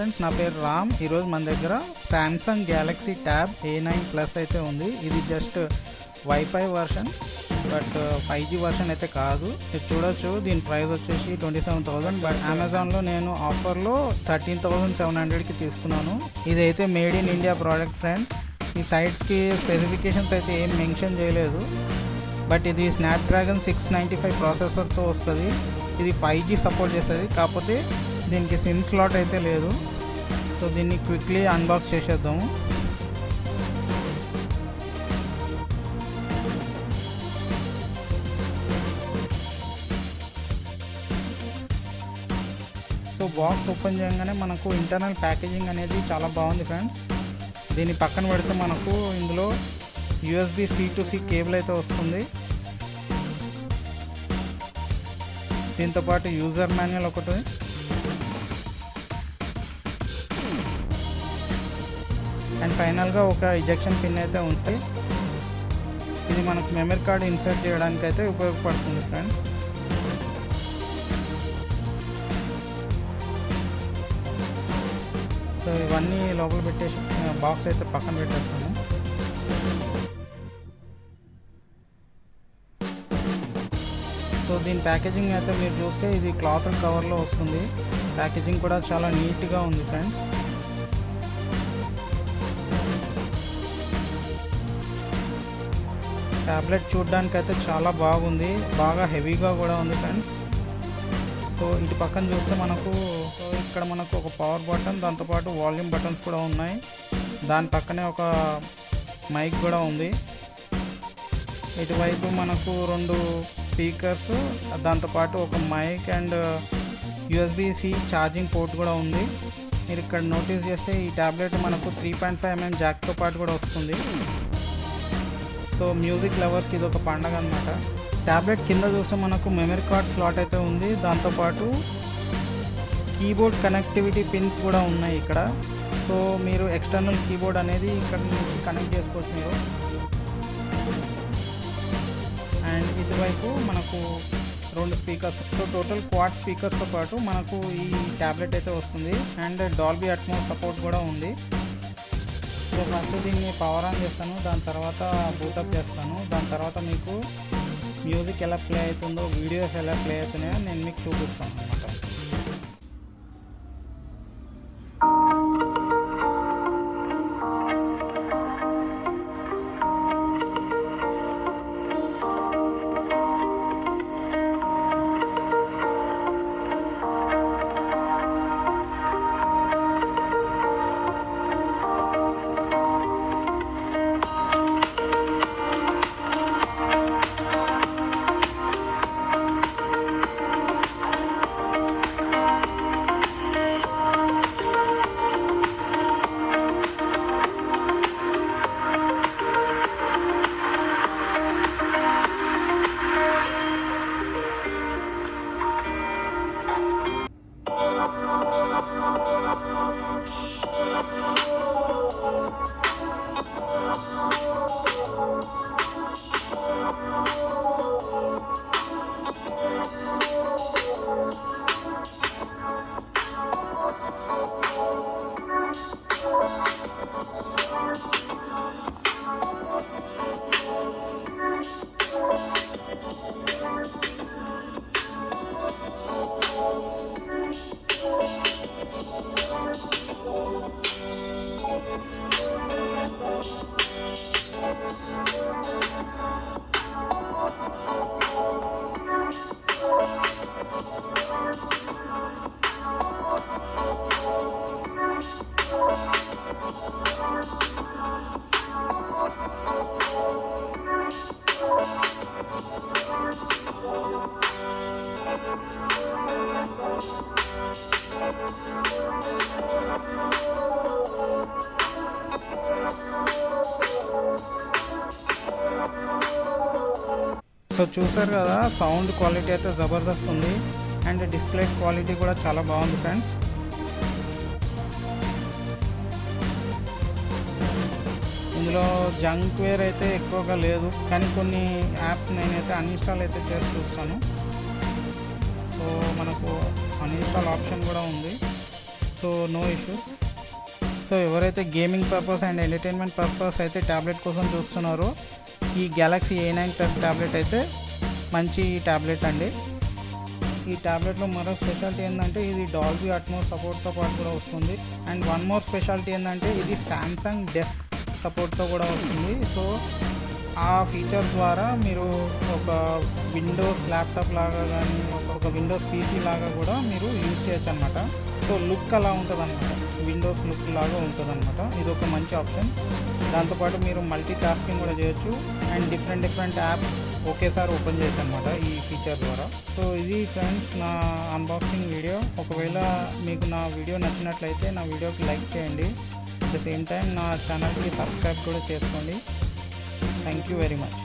Friends, నా పేరు రామ్. ఈరోజు మన దగ్గర Samsung Galaxy tab A9 plus అయితే ఉంది. ఇది just wifi version, but 5G version అయితే కాదు. ఇది చూడొచ్చు, దీని ప్రైస్ వచ్చేసి 27,000. బట్ అమెజాన్లో నేను ఆఫర్లో 13,700కి తీసుకున్నాను. ఇదైతే made in India product friends. ఈ సైట్స్కి స్పెసిఫికేషన్స్ అయితే ఏం మెన్షన్ చేయలేదు, బట్ ఇది స్నాప్డ్రాగన్ 695 ప్రాసెసర్తో వస్తుంది. ఇది 5G సపోర్ట్ చేస్తుంది, కాకపోతే దీనికి సిమ్ స్లాట్ అయితే లేదు. సో దీన్ని క్విక్లీ అన్బాక్స్ చేసేద్దాము. సో బాక్స్ ఓపెన్ చేయగానే మనకు ఇంటర్నల్ ప్యాకేజింగ్ అనేది చాలా బాగుంది ఫ్రెండ్స్. దీన్ని పక్కన పెడితే మనకు ఇందులో USB C to C cable అయితే వస్తుంది. దీంతోపాటు యూజర్ మాన్యువల్ ఒకటి, అండ్ ఫైనల్గా ఒక ఇజెక్షన్ పిన్ అయితే ఉంది. ఇది మనకు మెమరీ కార్డ్ ఇన్సర్ట్ చేయడానికి అయితే ఉపయోగపడుతుంది ఫ్రెండ్స్. సో ఇవన్నీ లోపల పెట్టేసి బాక్స్ అయితే పక్కన పెట్టేస్తాను. సో దీని ప్యాకేజింగ్ అయితే మీరు చూస్తే ఇది క్లాత్ కవర్లో వస్తుంది. ప్యాకేజింగ్ కూడా చాలా నీట్గా ఉంది ఫ్రెండ్స్. ట్యాబ్లెట్ చూడడానికి అయితే చాలా బాగుంది, బాగా హెవీగా కూడా ఉంది ఫ్రెండ్స్. సో ఇటు పక్కన చూస్తే మనకు ఇక్కడ మనకు ఒక పవర్ బటన్, దాంతోపాటు వాల్యూమ్ బటన్స్ కూడా ఉన్నాయి. దాని పక్కనే ఒక మైక్ కూడా ఉంది. ఇటువైపు మనకు 2 స్పీకర్స్, దాంతోపాటు ఒక mic and USB-C charging port కూడా ఉంది. మీరు ఇక్కడ నోటీస్ చేస్తే ఈ ట్యాబ్లెట్ మనకు 3.5mm జాక్తో పాటు కూడా వస్తుంది. సో మ్యూజిక్ లవర్స్కి ఇది ఒక పండగ అనమాట. ట్యాబ్లెట్ కింద చూస్తే మనకు మెమరీ కార్డ్ స్లాట్ అయితే ఉంది. దాంతోపాటు కీబోర్డ్ కనెక్టివిటీ పిన్స్ కూడా ఉన్నాయి ఇక్కడ. సో మీరు ఎక్స్టర్నల్ కీబోర్డ్ అనేది ఇక్కడ నుంచి కనెక్ట్ చేసుకోవచ్చు మీరు. అండ్ ఇటువైపు మనకు 2 స్పీకర్స్, సో టోటల్ క్వాడ్ స్పీకర్స్తో పాటు మనకు ఈ ట్యాబ్లెట్ అయితే వస్తుంది. అండ్ డాల్బీ అట్మోస్ సపోర్ట్ కూడా ఉంది. సో ఫస్ట్ దీన్ని పవర్ ఆన్ చేస్తాను, దాని తర్వాత బూటప్ చేస్తాను. దాని తర్వాత మీకు మ్యూజిక్ ఎలా ప్లే అవుతుందో, వీడియోస్ ఎలా ప్లే అవుతున్నాయో నేను మీకు చూపిస్తాను అన్నమాట. సో చూసారు కదా, సౌండ్ క్వాలిటీ అయితే జబర్దస్త్ ఉంది. అండ్ డిస్ప్లే క్వాలిటీ కూడా చాలా బాగుంది ఫ్రెండ్స్. ఇందులో జంక్ వేర్ అయితే ఎక్కువగా లేదు, కానీ కొన్ని యాప్స్ నేనైతే అన్ఇన్స్టాల్ అయితే చేసి చూస్తాను. సో మనకు అన్ఇన్స్టాల్ ఆప్షన్ కూడా ఉంది. So no issues. సో ఎవరైతే gaming purpose and entertainment purpose అయితే ట్యాబ్లెట్ కోసం చూస్తున్నారో ఈ గ్యాలక్సీ A9 ప్లస్ ట్యాబ్లెట్ అయితే మంచి ట్యాబ్లెట్ అండి. ఈ ట్యాబ్లెట్లో మరో స్పెషాలిటీ ఏంటంటే ఇది డాల్బీ అట్మోస్ సపోర్ట్తో పాటు కూడా వస్తుంది. అండ్ వన్ మోర్ స్పెషాలిటీ ఏంటంటే ఇది సామ్సంగ్ డెస్క్ సపోర్ట్తో కూడా వస్తుంది. సో ఆ ఫీచర్ ద్వారా మీరు ఒక విండోస్ ల్యాప్టాప్ లాగా కానీ ఒక విండోస్ పీసీ లాగా కూడా మీరు యూజ్ చేయొచ్చు అనమాట. సో లుక్ అలా ఉంటుంది అనమాట, విండోస్ లుక్ లాగా ఉంటుంది అనమాట. ఇది ఒక మంచి ఆప్షన్. దాంతోపాటు మీరు మల్టీ టాస్కింగ్ కూడా చేయొచ్చు అండ్ డిఫరెంట్ యాప్ ఒకేసారి ఓపెన్ చేయొచ్చు అనమాట ఈ ఫీచర్ ద్వారా. సో ఇది ఫ్రెండ్స్ నా అన్బాక్సింగ్ వీడియో. ఒకవేళ మీకు నా వీడియో నచ్చినట్లయితే నా వీడియోకి లైక్ చేయండి. అట్ ద సేమ్ టైం నా ఛానల్కి సబ్స్క్రైబ్ కూడా చేసుకోండి. Thank you very much.